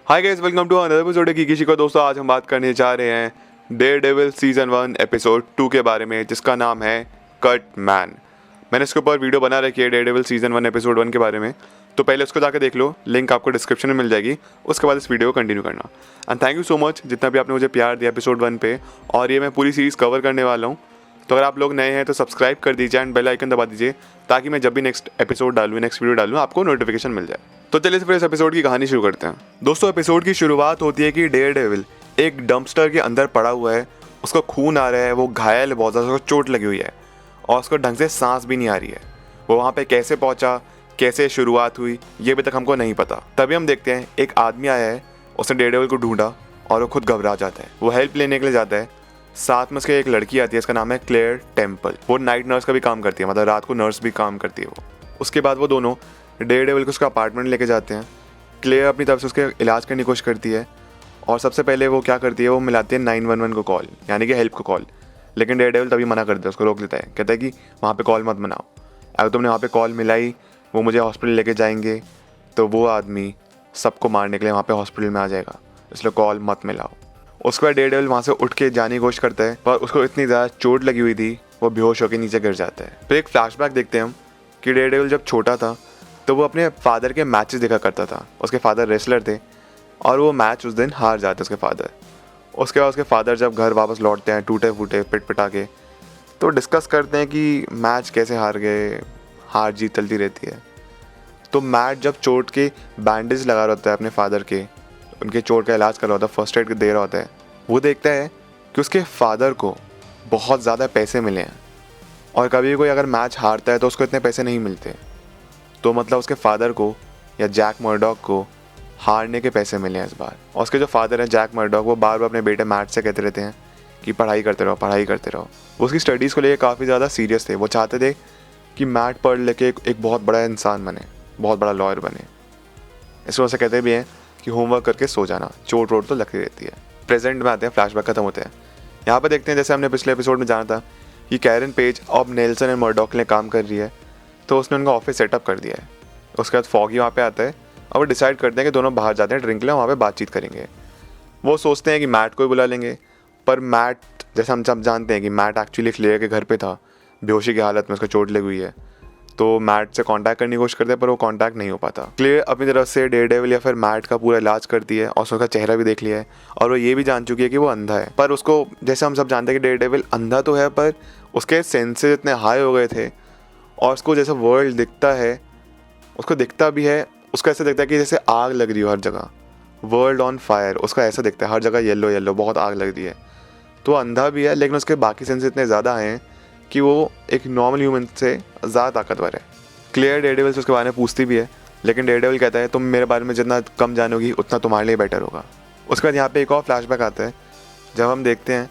Hi guys, welcome to another episode की किसी को। दोस्तों, आज हम बात करने जा रहे हैं डेयरडेविल सीजन 1 एपिसोड 2 के बारे में, जिसका नाम है कट मैन। मैंने इसके ऊपर वीडियो बना रखी है डेयरडेविल सीजन 1 एपिसोड 1 के बारे में, तो पहले उसको जाकर देख लो, लिंक आपको डिस्क्रिप्शन में मिल जाएगी। उसके बाद इस वीडियो को कंटिन्यू करना। And thank you so much जितना भी आपने मुझे प्यार दिया एपिसोड 1 पे, और ये मैं पूरी सीरीज़ कवर करने वाला हूँ। तो अगर आप लोग नए हैं तो सब्सक्राइब कर दीजिए एंड बेल आइकन दबा दीजिए, ताकि मैं जब भी नेक्स्ट एपिसोड डालूँ, नेक्स्ट वीडियो डालूँ, आपको नोटिफिकेशन मिल जाए। तो चलिए फिर इस एपिसोड की कहानी शुरू करते हैं। दोस्तों, एपिसोड की शुरुआत होती है कि डेयरडेविल एक डंपस्टर के अंदर पड़ा हुआ है, उसको खून आ रहा है, वो घायल है, बहुत ज़्यादा उसको चोट लगी हुई है और उसको ढंग से सांस भी नहीं आ रही है। वो वहाँ पे कैसे पहुँचा, कैसे शुरुआत हुई, ये अभी तक हमको नहीं पता। तभी हम देखते हैं एक आदमी आया है, उसने डेयरडेविल को ढूंढा और वो खुद घबरा जाता है। वो हेल्प लेने के लिए जाता है। साथ में उसके एक लड़की आती है, इसका नाम है क्लेयर टेम्पल। वो नाइट नर्स का भी काम करती है, मतलब रात को नर्स भी काम करती है वो। उसके बाद वो दोनों डेयरडेविल को उसका अपार्टमेंट लेके जाते हैं। क्लेयर अपनी तरफ से उसके इलाज करने की कोशिश करती है और सबसे पहले वो क्या करती है, वो मिलाती है 911 को कॉल, यानी कि हेल्प को कॉल। लेकिन डेयरडेविल तभी मना कर देता है, उसको रोक देता है। कहता है कि वहाँ पे कॉल मत बनाओ, अगर तुमने वहाँ पे कॉल मिलाई वो मुझे हॉस्पिटल लेके जाएंगे तो वो आदमी सबको मारने के लिए वहाँ पे हॉस्पिटल में आ जाएगा, इसलिए कॉल मत मिलाओ। उसके बाद डेयरडेविल वहाँ से उठ के जाने की कोशिश करता है, पर उसको इतनी ज़्यादा चोट लगी हुई थी, वो बेहोश होकर नीचे गिर जाता है। फिर एक फ्लैशबैक देखते हैं हम कि डेयरडेविल जब छोटा था तो वो अपने फादर के मैचेस देखा करता था। उसके फादर रेसलर थे और वो मैच उस दिन हार जाते उसके फादर। उसके बाद उसके फादर जब घर वापस लौटते हैं टूटे फूटे पिट पिटा के, तो डिस्कस करते हैं कि मैच कैसे हार गए, हार जीत चलती रहती है। तो मैट जब चोट के बैंडेज लगा रहा होता है अपने फादर के, उनके चोट का इलाज कर रहा होता है, फर्स्ट एड दे रहा होता है, वो देखता है कि उसके फादर को बहुत ज़्यादा पैसे मिले हैं और कभी कोई अगर मैच हारता है तो उसको इतने पैसे नहीं मिलते। तो मतलब उसके फादर को या जैक मर्डॉक को हारने के पैसे मिले हैं इस बार। और उसके जो फादर हैं जैक मर्डॉक, वो बार बार अपने बेटे मैट से कहते रहते हैं कि पढ़ाई करते रहो, पढ़ाई करते रहो। वो उसकी स्टडीज़ को लेकर काफ़ी ज़्यादा सीरियस थे। वो चाहते थे कि मैट पढ़ लेके एक बहुत बड़ा इंसान बने, बहुत बड़ा लॉयर बने। इस वजह से कहते भी हैं कि होमवर्क करके सो जाना, चोट वोट तो लगती रहती है। प्रेजेंट में आते हैं, फ्लैशबैक खत्म होते हैं। यहाँ पर देखते हैं, जैसे हमने पिछले एपिसोड में जाना था कि कैरन पेज अब नेल्सन एंड मर्डॉक के लिए काम कर रही है, तो उसने उनका ऑफिस सेटअप कर दिया है। उसके बाद फॉगी वहाँ पे आता है और वो डिसाइड करते हैं कि दोनों बाहर जाते हैं ड्रिंक के लिए, वहाँ पे बातचीत करेंगे। वो सोचते हैं कि मैट को ही बुला लेंगे, पर मैट, जैसे हम सब जानते हैं कि मैट एक्चुअली क्लियर के घर पे था, बेहोशी की हालत में, उसको चोट लगी हुई है। तो मैट से कांटेक्ट करने की कोशिश करते हैं, पर वो कांटेक्ट नहीं हो पाता। क्लियर अपनी तरफ से डेयरडेविल या फिर मैट का पूरा इलाज करती है और उसका चेहरा भी देख लिया है और वो ये भी जान चुकी है कि वो अंधा है। पर उसको, जैसे हम सब जानते हैं कि डेयरडेविल अंधा तो है, पर उसके सेंसेस इतने हाई हो गए थे और उसको जैसे वर्ल्ड दिखता है, उसको दिखता भी है, उसको ऐसा दिखता है कि जैसे आग लग रही हो हर जगह, वर्ल्ड ऑन फायर। उसका ऐसा दिखता है, हर जगह येलो येलो, बहुत आग लग रही है। तो अंधा भी है, लेकिन उसके बाकी सेंसेस इतने ज़्यादा हैं कि वो एक नॉर्मल ह्यूमन से ज़्यादा ताकतवर है। क्लियर डेयरडेविल से उसके बारे में पूछती भी है, लेकिन डेयरडेविल कहता है तुम मेरे बारे में जितना कम जानोगी उतना तुम्हारे लिए बेटर होगा। उसके बाद यहाँ पे एक और फ्लैशबैक आता है, जब हम देखते हैं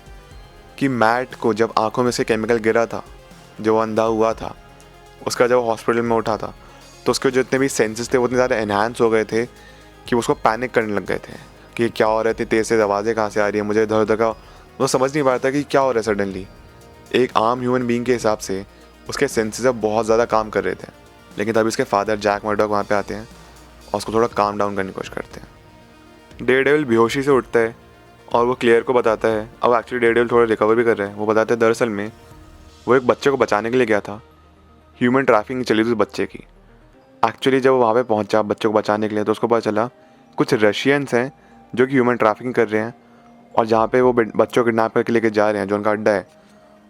कि मैट को जब आंखों में से केमिकल गिरा था, जो अंधा हुआ था, उसका जब हॉस्पिटल में उठा था, तो उसके जितने भी सेंसेस थे वो इतने ज़्यादा एनहांस हो गए थे कि उसको पैनिक करने लग गए थे कि क्या हो रहा है, इतनी तेज़ से आवाज़ें कहाँ से आ रही है, मुझे इधर उधर का वो समझ नहीं पा रहा था कि क्या हो रहा है सडनली। एक आम ह्यूमन बीइंग के हिसाब से उसके सेंसेस अब बहुत ज़्यादा काम कर रहे थे। लेकिन तभी उसके फादर जैक मर्डॉक वहाँ पे आते हैं और उसको थोड़ा काम डाउन करने की कोशिश करते हैं। डेयरडेविल बेहोशी से उठता है और वो क्लियर को बताता है, अब एक्चुअली डेयरडेविल थोड़ा रिकवर भी कर रहा है। वो बताता है दरअसल में वो एक बच्चे को बचाने के लिए गया था, ह्यूमन ट्रैफिकिंग चली थी उस बच्चे की। एक्चुअली जब वो वहाँ पे पहुँचा बच्चे को बचाने के लिए, तो उसको पता चला कुछ रशियंस हैं जो कि ह्यूमन ट्रैफिकिंग कर रहे हैं, और जहाँ पे वो बच्चों को किडनैप करके लेके जा रहे हैं, जो उनका अड्डा है,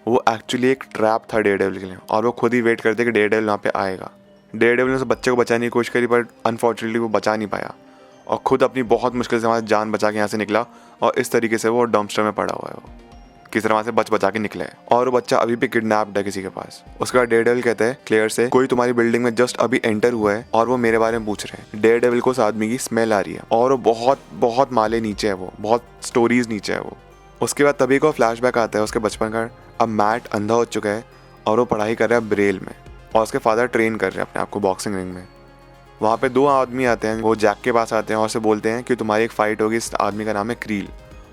वो एक्चुअली एक ट्रैप था डेयरडेविल के लिए, और वो खुद ही वेट करते कि डेयरडेविल वहाँ पे आएगा। डेयरडेविल ने उस बच्चे को बचाने की कोशिश करी, पर अनफॉर्चुनेटली वो बचा नहीं पाया और खुद अपनी बहुत मुश्किल से वहाँ जान बचा के यहाँ से निकला, और इस तरीके से वो डंपस्टर में पड़ा हुआ है। वो किस तरह वहाँ से बचा के निकले है, और वो बच्चा अभी भी किडनैप्ड है किसी के पास। उसके बाद डेयरडेविल कहता है क्लियर से, कोई तुम्हारी बिल्डिंग में जस्ट अभी एंटर हुआ है और वो मेरे बारे में पूछ रहे हैं। डेयरडेविल को उस आदमी की स्मेल आ रही है और वो बहुत बहुत माले नीचे है, वो बहुत स्टोरीज नीचे है वो। उसके बाद तभी को फ्लैशबैक आता है उसके बचपन का। अब मैट अंधा हो चुका है और वो पढ़ाई कर रहा है ब्रेल में, और उसके फादर ट्रेन कर रहे हैं अपने आप को बॉक्सिंग रिंग में। वहाँ पे दो आदमी आते हैं, वो जैक के पास आते हैं और उसे बोलते हैं कि तुम्हारी एक फ़ाइट होगी, इस आदमी का नाम है क्रील,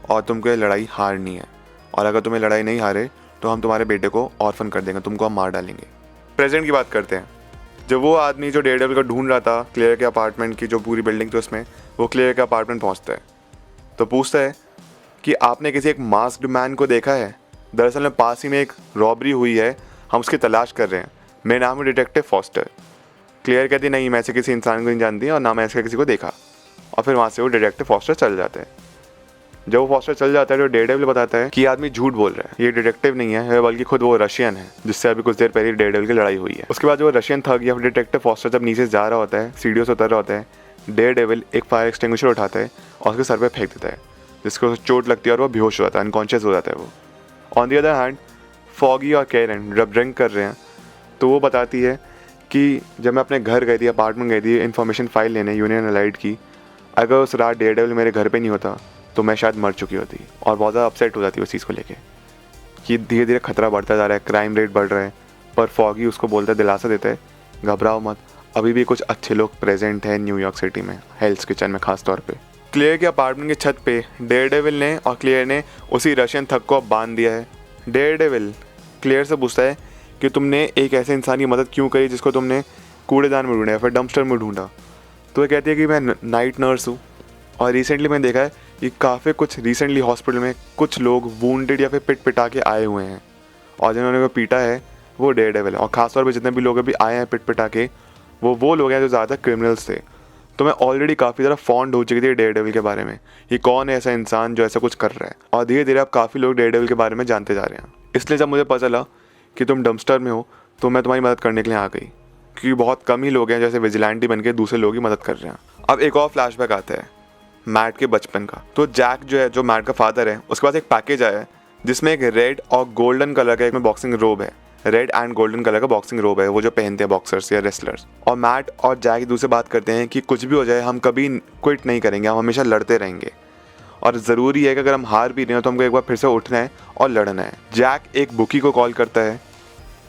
और तुमको ये लड़ाई हारनी है, और अगर तुम्हें लड़ाई नहीं हारे तो हम तुम्हारे बेटे को ऑर्फन कर देंगे, तुमको हम मार डालेंगे। प्रेजेंट की बात करते हैं, जब वो आदमी जो डेयरडेविल को ढूंढ रहा था क्लियर के अपार्टमेंट की जो पूरी बिल्डिंग थी उसमें, वो क्लेयर के अपार्टमेंट पहुंचता है तो पूछता है कि आपने किसी एक मास्क्ड मैन को देखा है? दरअसल में पास ही में एक रॉबरी हुई है, हम उसकी तलाश कर रहे हैं, मेरा नाम है डिटेक्टिव फॉस्टर। क्लियर कहती है नहीं, मैं ऐसे किसी इंसान को नहीं जानती और ना मैं ऐसे किसी को देखा। और फिर वहाँ से वो डिटेक्टिव फॉस्टर चल जाते हैं। जब वो फॉस्टर चल जाता है तो डेयरडेविल बताता है कि आदमी झूठ बोल रहा है, ये डिटेक्टिव नहीं है बल्कि खुद वो रशियन है जिससे अभी कुछ देर पहले डेयरडेविल की लड़ाई हुई है। उसके बाद जो रशियन थग या डिटेक्टिव फॉस्टर जब नीचे जा रहा होता है, सीढ़ियों से उतर रहा होता है, डेयरडेविल एक फायर एक्सटिंग्विशर उठाता है और उसके सर पे फेंक देता है, जिसको चोट लगती है और वो बेहोश हो जाता है, अनकॉन्शियस हो जाता है वो। On the other hand foggy और कैरन जब ड्रिंक कर रहे हैं तो वो बताती है कि जब मैं अपने घर गई थी, अपार्टमेंट गई थी इन्फॉर्मेशन फाइल लेने यूनियन एलाइड की, अगर उस रात डेयरडेविल मेरे घर पे नहीं होता तो मैं शायद मर चुकी होती। और बहुत ज़्यादा अपसेट हो जाती है उस चीज़ को लेके कि धीरे धीरे खतरा बढ़ता जा रहा है, क्राइम रेट बढ़ रहा है। पर फॉगी उसको बोलता है, दिलासा देता है, घबराओ मत, अभी भी कुछ अच्छे लोग प्रेजेंट हैं न्यूयॉर्क सिटी में, हेल्स किचन में खास तौर पे। क्लियर के अपार्टमेंट की छत पे डेयरडेविल ने और क्लियर ने उसी रशियन थग को अब बांध दिया है। डेयरडेविल क्लियर से पूछता है कि तुमने एक ऐसे इंसान की मदद क्यों करी जिसको तुमने कूड़ेदान में ढूंढा या फिर डंपस्टर में ढूंढा? तो वो कहती है कि मैं नाइट नर्स हूँ और रिसेंटली मैंने देखा है कि काफ़ी कुछ रिसेंटली हॉस्पिटल में कुछ लोग वूंडेड या फिर पिटा के आए हुए हैं और जिन्होंने को पीटा है वो डेयरडेविल है। और ख़ासतौर पे जितने भी लोग अभी आए हैं पिटा के वो लोग हैं जो ज़्यादातर क्रिमिनल्स थे। तो मैं ऑलरेडी काफ़ी ज़्यादा फॉन्ड हो चुकी थी डेयरडेविल के बारे में, ये कौन है ऐसा इंसान जो ऐसा कुछ कर रहा है। और धीरे धीरे अब काफ़ी लोग डेयरडेविल के बारे में जानते जा रहे हैं। इसलिए जब मुझे पता चला कि तुम डंपस्टर में हो तो मैं तुम्हारी मदद करने के लिए आ गई, क्योंकि बहुत कम ही लोग हैं जैसे विजिलेंटी बन के दूसरे लोग की मदद कर रहे हैं। अब एक और फ्लैशबैक आता है मैट के बचपन का। तो जैक जो है, जो मैट का फादर है, उसके पास एक पैकेज आया है जिसमें एक रेड और गोल्डन कलर का एक में बॉक्सिंग रोब है, रेड एंड गोल्डन कलर का बॉक्सिंग रोब है, वो जो पहनते हैं बॉक्सर्स या रेसलर्स। और मैट और जैक एक दूसरे बात करते हैं कि कुछ भी हो जाए हम कभी क्विट नहीं करेंगे, हम हमेशा लड़ते रहेंगे और ज़रूरी है कि अगर हम हार भी रहे हो तो हमको एक बार फिर से उठना है और लड़ना है। जैक एक बुकी को कॉल करता है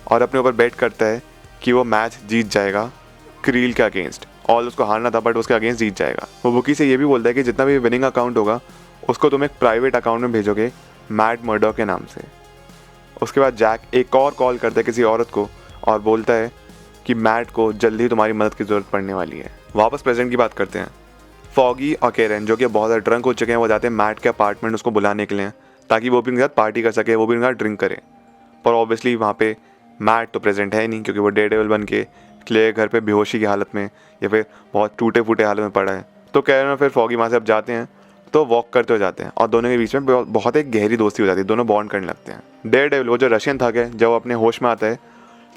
और अपने ऊपर बेट करता है कि वो मैच जीत जाएगा क्रील के अगेंस्ट, और उसको हारना था बट उसके अगेंस्ट जीत जाएगा। वो बुकी से ये भी बोलता है कि जितना भी विनिंग अकाउंट होगा उसको तुम एक प्राइवेट अकाउंट में भेजोगे मैट मर्डॉक के नाम से। उसके बाद जैक एक और कॉल करता है किसी औरत को और बोलता है कि मैट को जल्दी ही तुम्हारी मदद की ज़रूरत पड़ने वाली है। वापस प्रेजेंट की बात करते हैं। फॉगी और कैरन जो कि बहुत ज़्यादा ड्रंक हो चुके हैं, वो जाते हैं मैट के अपार्टमेंट उसको बुलाने के लिए ताकि वो भी उनके साथ पार्टी कर सके, वो भी उनके साथ ड्रिंक करे। पर ऑब्वियसली वहाँ पे मैट तो प्रेजेंट है नहीं, क्योंकि वो डेयरडेविल बन के क्लियर घर पे बेहोशी की हालत में या फिर बहुत टूटे फूटे हालत में पड़ा है। तो कैरन और फिर फॉगी वहाँ से अब जाते हैं तो वॉक करते हो जाते हैं और दोनों के बीच में बहुत एक गहरी दोस्ती हो जाती है, दोनों बॉन्ड करने लगते हैं। डेयरडेविल वो जो रशियन थग है, जब वो अपने होश में आता है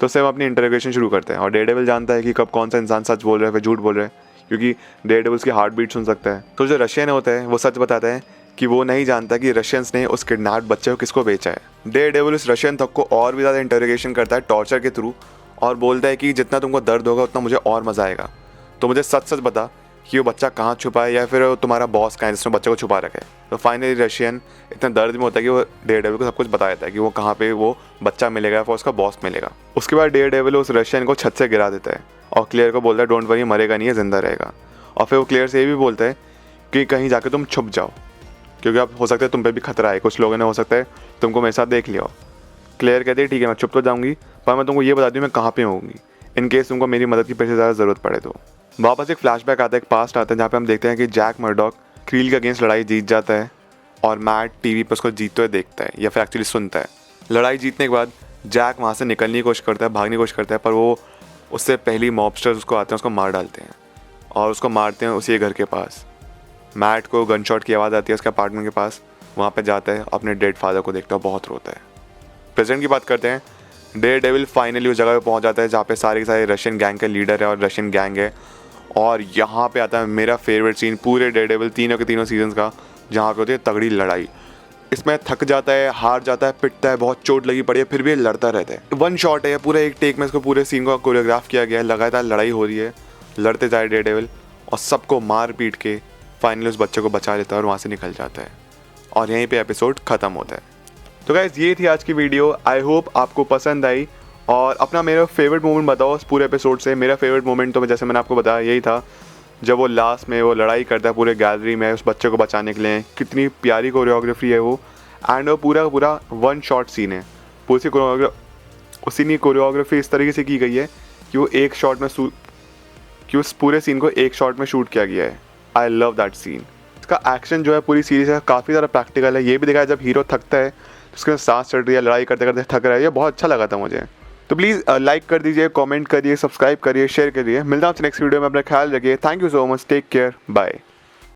तो उससे वो अपनी इंटरोगेशन शुरू करते हैं और डेयरडेविल जानता है कि कब कौन सा इंसान सच बोल रहा है फिर झूठ बोल रहा है, क्योंकि डेयरडेविल उसकी हार्ट बीट सुन सकता है। तो जो रशियन होता है वो सच बताता है कि वो नहीं जानता कि रशियंस ने उस किडनैप बच्चे को किसको बेचा है। डेयरडेविल उस रशियन थग को और भी ज़्यादा इंटरोगेशन करता है टॉर्चर के थ्रू और बोलता है कि जितना तुमको दर्द होगा उतना मुझे और मज़ा आएगा, तो मुझे सच सच बता कि वो बच्चा कहाँ छुपा है या फिर तुम्हारा बॉस कहाँ है जिसने बच्चे को छुपा रखा है। तो फाइनली रशियन इतना दर्द में होता है कि वो डेयरडेविल को सब कुछ बता देता है कि वो कहाँ पे वो बच्चा मिलेगा और उसका बॉस मिलेगा। उसके बाद डेयरडेविल उस रशियन को छत से गिरा देता है और क्लियर को बोलता है डोंट वरी, मरेगा नहीं है, जिंदा रहेगा। और फिर वो क्लियर से ये भी बोलता है कि कहीं जाके तुम छुप जाओ, क्योंकि अब हो सकता है तुम पे भी खतरा है, कुछ लोगों ने हो सकता है तुमको मेरे साथ देख लिया हो। क्लियर कहती है ठीक है मैं छुप तो जाऊँगी, पर मैं तुमको ये बता दूँ मैं कहाँ पे होंगी इन केस तुमको मेरी मदद की फिर से ज़्यादा ज़रूरत पड़े। तो वापस एक फ्लैशबैक आता है, एक पास्ट आता है जहाँ पे हम देखते हैं कि जैक मर्डॉक क्रील के अगेंस्ट लड़ाई जीत जाता है और मैट टीवी पे उसको जीतते हुए देखता है या फिर एक्चुअली सुनता है। लड़ाई जीतने के बाद जैक वहाँ से निकलने की कोशिश करता है, भागने की कोशिश करता है, पर वो उससे पहली मॉबस्टर्स उसको आते हैं, उसको मार डालते हैं और उसको मारते हैं उसी घर के पास। मैट को गन शॉट की आवाज़ आती है उसके अपार्टमेंट के पास, वहाँ पे जाता है, अपने डेड फादर को देखता है, बहुत रोता है। प्रेजेंट की बात करते हैं। डेयरडेविल फाइनली उस जगह पे पहुँच जाता है जहाँ पे सारे के सारे रशियन गैंग के लीडर है और रशियन गैंग है। और यहाँ पे आता है मेरा फेवरेट सीन पूरे डेयरडेविल तीनों के तीनों सीजन्स का, जहाँ पे होती है तगड़ी लड़ाई। इसमें थक जाता है, हार जाता है, पिटता है, बहुत चोट लगी पड़ी है, फिर भी लड़ता रहता है। वन शॉट है पूरा, एक टेक में इसको पूरे सीन को कोरियोग्राफ किया गया है। लगातार लड़ाई हो रही है, लड़ते जाए डेयरडेविल और सबको मार पीट के फाइनली उस बच्चे को बचा लेता है और वहाँ से निकल जाता है और यहीं पे एपिसोड ख़त्म होता है। तो गाइस ये थी आज की वीडियो, आई होप आपको पसंद आई और अपना मेरा फेवरेट मोमेंट बताओ उस पूरे एपिसोड से। मेरा फेवरेट मोमेंट तो जैसे मैंने आपको बताया यही था जब वो लास्ट में वो लड़ाई करता है पूरे गैलरी में उस बच्चे को बचाने के लिए। कितनी प्यारी कोरियोग्राफी है वो, एंड वो पूरा पूरा वन शॉट सीन है। उसी कोरियोग्राफी इस तरीके से की गई है कि वो एक शॉट में कि उस पूरे सीन को एक शॉट में शूट किया गया है आई लव दैट सीन। इसका एक्शन जो है पूरी सीरीज का काफ़ी ज़्यादा प्रैक्टिकल है। ये भी दिखाया है जब हीरो थकता है तो उसके सांस चढ़ रही है, लड़ाई करते करते थक रहा है। ये बहुत अच्छा लगा था मुझे। तो प्लीज़ लाइक कर दीजिए, कमेंट करिए, सब्सक्राइब करिए, शेयर करिए। मिलता हूँ नेक्स्ट वीडियो में। अपना ख्याल रखिए। Thank you so much. Take care. Bye.